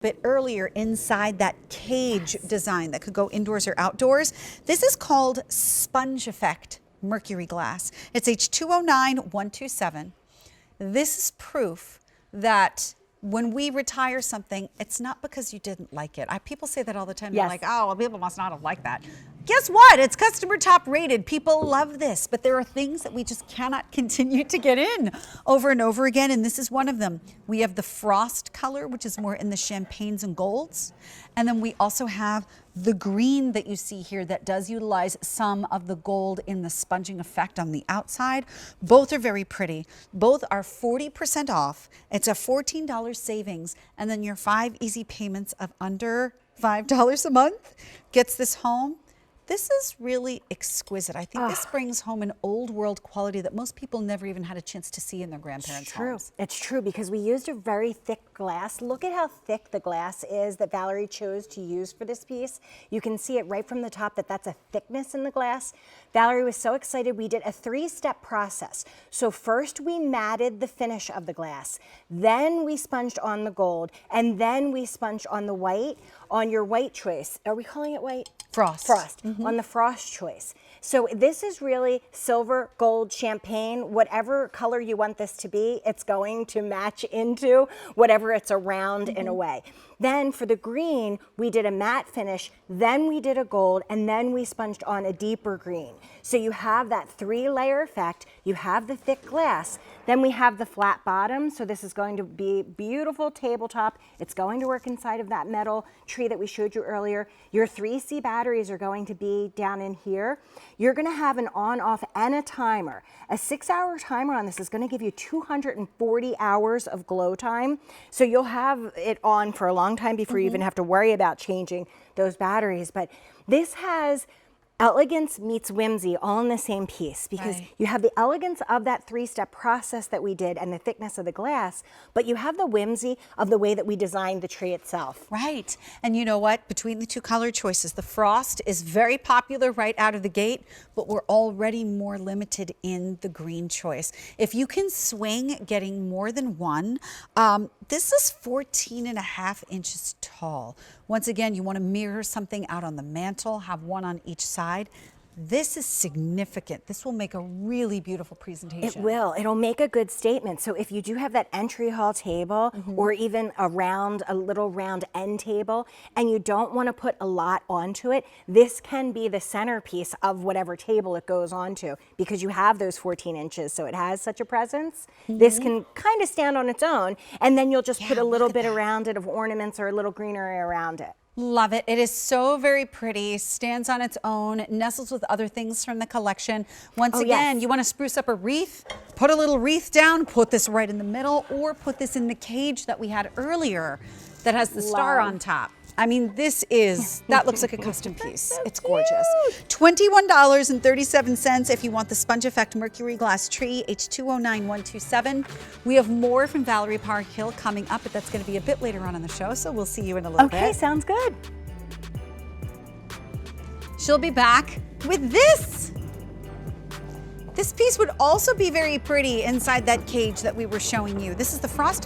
bit earlier inside that cage design that could go indoors or outdoors. This is called Sponge Effect Mercury glass. It's H209127. This is proof that when we retire something, it's not because you didn't like it. People say that all the time. They're like, oh, well, people must not have liked that. Guess what? It's customer top rated. People love this, but there are things that we just cannot continue to get in over and over again, and this is one of them. We have the frost color, which is more in the champagnes and golds, and then we also have the green that you see here that does utilize some of the gold in the sponging effect on the outside. Both are very pretty. Both are 40% off. It's a $14 savings, and then your 5 easy payments of under $5 a month gets this home. This is really exquisite. I think this brings home an old world quality that most people never even had a chance to see in their grandparents' homes. It's true because we used a very thick glass. Look at how thick the glass is that Valerie chose to use for this piece. You can see it right from the top that that's a thickness in the glass. Valerie was so excited. We did a 3-step process. So first we matted the finish of the glass, then we sponged on the gold, and then we sponged on the white, on your white choice. Are we calling it white? Frost. Frost, on the frost choice. So this is really silver, gold, champagne, whatever color you want this to be, it's going to match into whatever it's around in a way. Then for the green, we did a matte finish, then we did a gold, and then we sponged on a deeper green. So you have that 3-layer effect, you have the thick glass, then we have the flat bottom, so this is going to be beautiful tabletop. It's going to work inside of that metal tree that we showed you earlier. Your 3C batteries are going to be down in here. You're gonna have an on-off and a timer. A 6-hour timer on this is gonna give you 240 hours of glow time. So you'll have it on for a long time before you even have to worry about changing those batteries. But this has elegance meets whimsy all in the same piece because you have the elegance of that 3-step process that we did and the thickness of the glass, but you have the whimsy of the way that we designed the tree itself. Right. And you know what? Between the 2 color choices, the frost is very popular right out of the gate, but we're already more limited in the green choice. If you can swing getting more than one, this is 14.5 inches tall. Once again, you want to mirror something out on the mantle, have one on each side. This is significant. This will make a really beautiful presentation. It will. It'll make a good statement. So if you do have that entry hall table or even a little round end table, and you don't want to put a lot onto it, this can be the centerpiece of whatever table it goes onto because you have those 14 inches. So it has such a presence. This can kind of stand on its own, and then you'll just put a little bit around it of ornaments or a little greenery around it. Love it. It is so very pretty, stands on its own, nestles with other things from the collection. Once again, you want to spruce up a wreath, put a little wreath down, put this right in the middle, or put this in the cage that we had earlier that has the star on top. I mean, that looks like a custom piece. So it's gorgeous. $21.37 if you want the Sponge Effect Mercury Glass Tree, H209127. We have more from Valerie Park-Hill coming up, but that's going to be a bit later on in the show, so we'll see you in a little bit. Okay, sounds good. She'll be back with this. This piece would also be very pretty inside that cage that we were showing you. This is the frosted